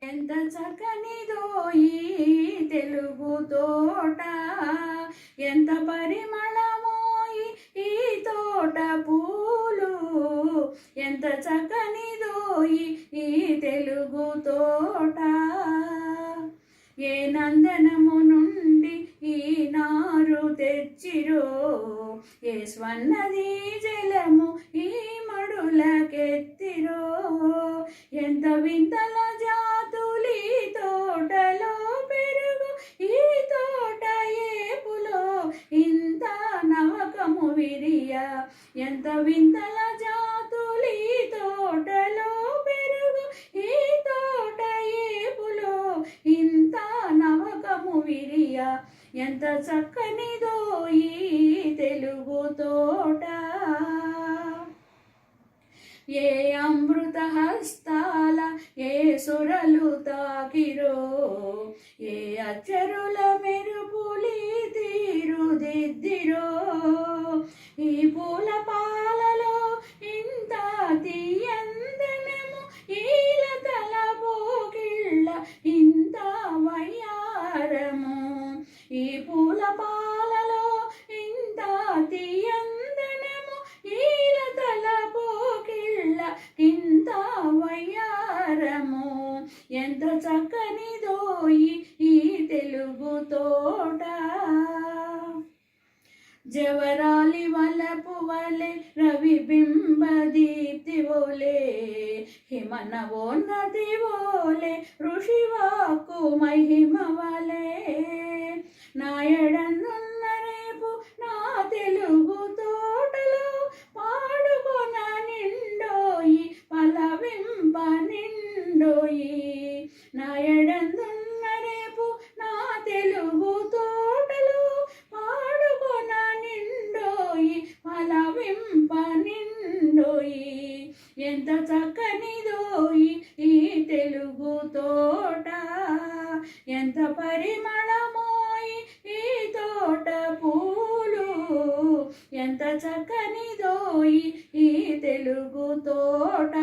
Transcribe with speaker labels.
Speaker 1: ఎంత చక్కనిదో ఈ తెలుగు తోట, ఎంత పరిమళమో ఈ తోట పూలు, ఎంత చక్కనిదో ఈ తెలుగు తోట. ఏ నందనము నుండి ఈ నారు తెచ్చిరో, ఏ స్వర్ణది జలము ఈ మడులకెత్తిరో, ఎంత వింతల జాతులి తోటలో పెరుగు, ఈ తోట ఏపులో ఇంత నవకము విరియ, ఎంత వింతల జాతులి తోటలో పెరుగు, ఈ తోట ఏపులో ఇంత నవకము విరియ, ఎంత చక్కనిదో ఈ తెలుగు తోట. ఏ అమృత హస్తాల ఏ సురలు తాకిరో, ఏ అచ్చరుల మెరుపులి తీరుదిద్దిరో, ఈ పూల పాలలో ఇంత తీయందనము, ఈ లతల పోకిళ్ళ ఇంత వయ్యారము, ఈ పూల పాలలో ఇంత తీయందనము, ఈ లతల పోకిళ్ళ ఇంత వయ్యారము, ఎంత చక్కనిదో ఈ తెలుగు తోట. జవరాలి వలపు వలె రవి బింబ దీప్తి ఓలే, హిమనవోన్నతి ఓలే ఋషివాక్కు మహిమ వలే, నాయడన్నున్న రేపు నా తెలుగు తోటలో పాడుకొన నిండోయి పలవింప నిండోయి, నాయడందున్న రేపు నా తెలుగు తోటలో పాడుకొన నిండోయి పలవింప నిండోయి, ఎంత చక్కనిదోయి ఈ తెలుగు తోట, ఎంత పరిమళమోయి ఈ తోట పూలు, ఎంత చక్కనిదోయి ఈ తెలుగు తోట.